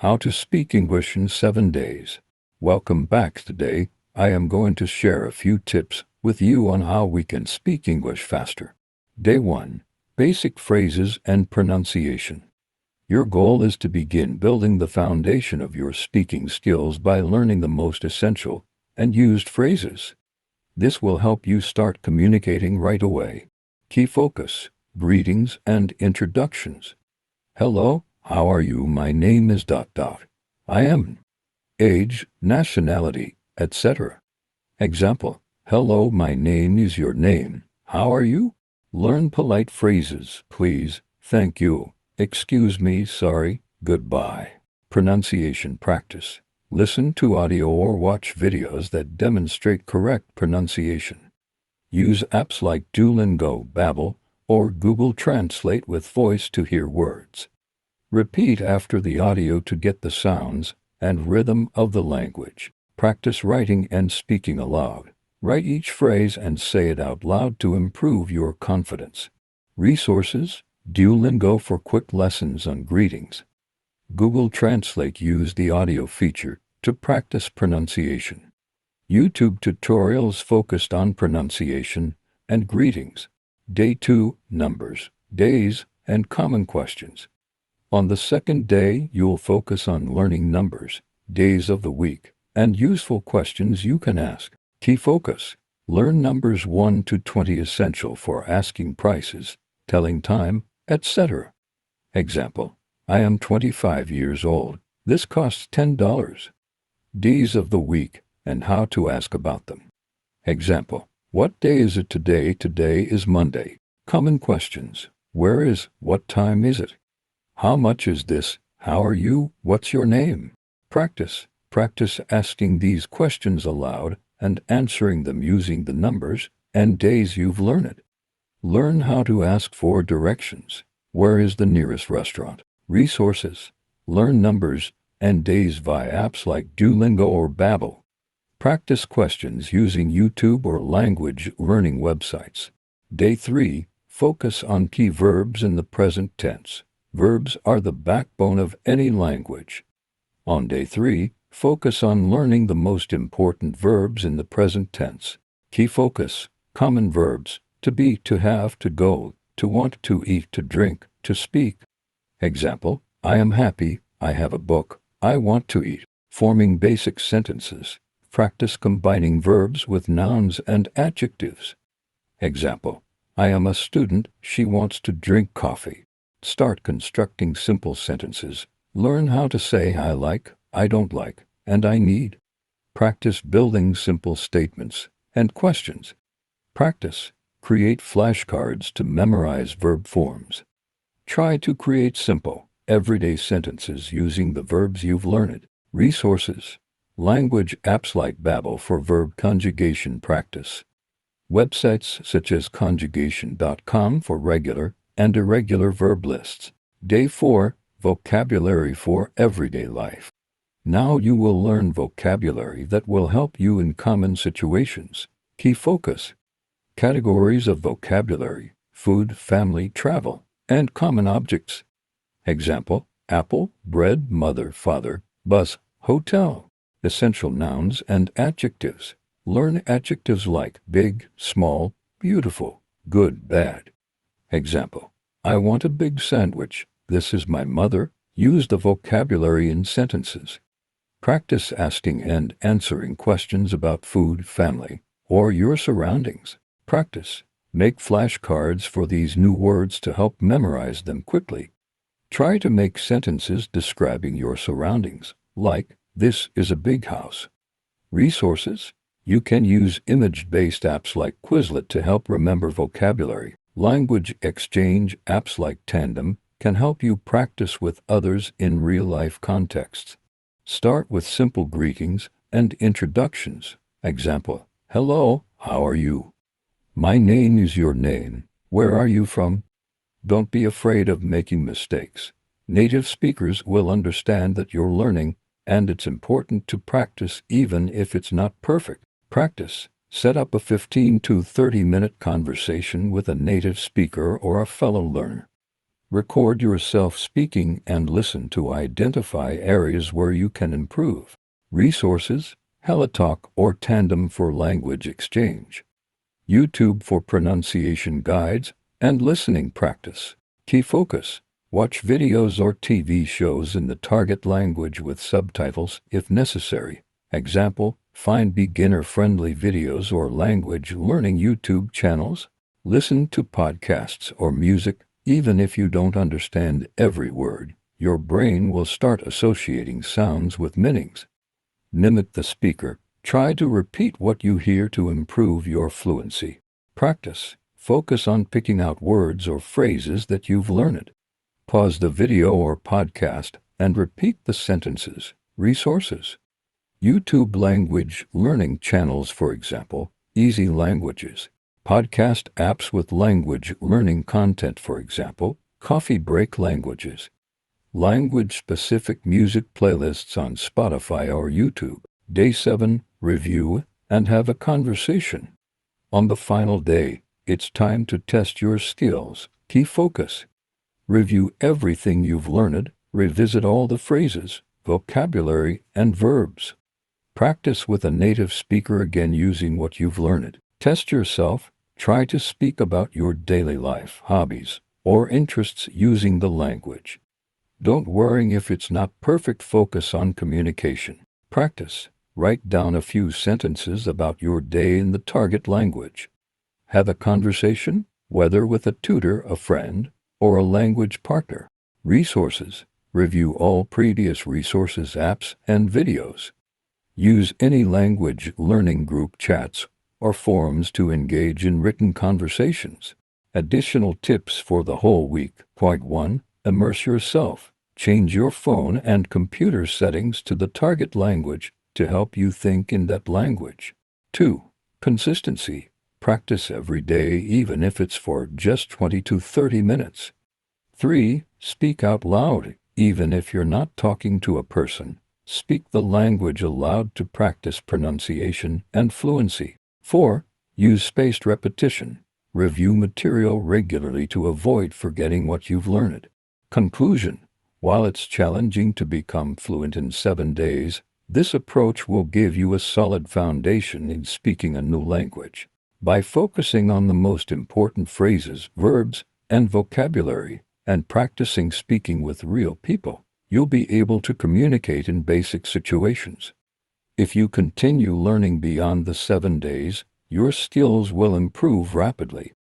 How to Speak English in 7 Days. Welcome back. Today, I am going to share a few tips with you on how we can speak English faster. Day 1. Basic phrases and pronunciation. Your goal is to begin building the foundation of your speaking skills by learning the most essential and used phrases. This will help you start communicating right away. Key focus: greetings and introductions. Hello, how are you? My name is ... I am. Age, nationality, etc. Example: hello, my name is your name. How are you? Learn polite phrases: please, thank you, excuse me, sorry, goodbye. Pronunciation practice. Listen to audio or watch videos that demonstrate correct pronunciation. Use apps like Duolingo, Babbel, or Google Translate with voice to hear words. Repeat after the audio to get the sounds and rhythm of the language. Practice writing and speaking aloud. Write each phrase and say it out loud to improve your confidence. Resources: Duolingo for quick lessons on greetings. Google Translate. Use the audio feature to practice pronunciation. YouTube tutorials focused on pronunciation and greetings. Day 2. Numbers, days, and common questions. On the second day, you'll focus on learning numbers, days of the week, and useful questions you can ask. Key focus: learn numbers 1 to 20, essential for asking prices, telling time, etc. Example: I am 25 years old. This costs $10. Days of the week and how to ask about them. Example: what day is it today? Today is Monday. Common questions: where is, what time is it? How much is this? How are you? What's your name? Practice. Practice asking these questions aloud and answering them using the numbers and days you've learned. Learn how to ask for directions. Where is the nearest restaurant? Resources: learn numbers and days via apps like Duolingo or Babbel. Practice questions using YouTube or language learning websites. Day 3. Focus on key verbs in the present tense. Verbs are the backbone of any language. On day 3, focus on learning the most important verbs in the present tense. Key focus: common verbs: to be, to have, to go, to want, to eat, to drink, to speak. Example: I am happy, I have a book, I want to eat. Forming basic sentences. Practice combining verbs with nouns and adjectives. Example: I am a student, she wants to drink coffee. Start constructing simple sentences. Learn how to say I like, I don't like, and I need. Practice building simple statements and questions. Practice. Create flashcards to memorize verb forms. Try to create simple, everyday sentences using the verbs you've learned. Resources: language apps like Babbel for verb conjugation practice. Websites such as conjugation.com for regular and irregular verb lists. Day 4. Vocabulary for everyday life. Now you will learn vocabulary that will help you in common situations. Key focus: categories of vocabulary: food, family, travel, and common objects. Example: apple, bread, mother, father, bus, hotel. Essential nouns and adjectives. Learn adjectives like big, small, beautiful, good, bad. Example: I want a big sandwich. This is my mother. Use the vocabulary in sentences. Practice asking and answering questions about food, family, or your surroundings. Practice. Make flashcards for these new words to help memorize them quickly. Try to make sentences describing your surroundings, like, this is a big house. Resources: you can use image-based apps like Quizlet to help remember vocabulary. Language exchange apps like Tandem can help you practice with others in real-life contexts. Start with simple greetings and introductions. Example: hello, how are you? My name is your name. Where are you from? Don't be afraid of making mistakes. Native speakers will understand that you're learning, and it's important to practice even if it's not perfect. Practice. Set up a 15 to 30-minute conversation with a native speaker or a fellow learner. Record yourself speaking and listen to identify areas where you can improve. Resources: HelloTalk or Tandem for language exchange. YouTube for pronunciation guides and listening practice. Key focus: watch videos or TV shows in the target language with subtitles if necessary. Example: find beginner-friendly videos or language learning YouTube channels. Listen to podcasts or music. Even if you don't understand every word, your brain will start associating sounds with meanings. Mimic the speaker. Try to repeat what you hear to improve your fluency. Practice. Focus on picking out words or phrases that you've learned. Pause the video or podcast and repeat the sentences. Resources: YouTube language learning channels, for example, Easy Languages. Podcast apps with language learning content, for example, Coffee Break Languages. Language-specific music playlists on Spotify or YouTube. Day 7. Review and have a conversation. On the final day, it's time to test your skills. Key focus: review everything you've learned, revisit all the phrases, vocabulary, and verbs. Practice with a native speaker again using what you've learned. Test yourself. Try to speak about your daily life, hobbies, or interests using the language. Don't worry if it's not perfect. Focus on communication. Practice. Write down a few sentences about your day in the target language. Have a conversation, whether with a tutor, a friend, or a language partner. Resources: review all previous resources, apps, and videos. Use any language learning group chats or forums to engage in written conversations. Additional tips for the whole week. Point 1. Immerse yourself. Change your phone and computer settings to the target language to help you think in that language. 2. Consistency. Practice every day, even if it's for just 20 to 30 minutes. 3. Speak out loud. Even if you're not talking to a person, speak the language aloud to practice pronunciation and fluency. 4. Use spaced repetition. Review material regularly to avoid forgetting what you've learned. Conclusion: while it's challenging to become fluent in 7 days, this approach will give you a solid foundation in speaking a new language. By focusing on the most important phrases, verbs, and vocabulary, and practicing speaking with real people, you'll be able to communicate in basic situations. If you continue learning beyond the 7 days, your skills will improve rapidly.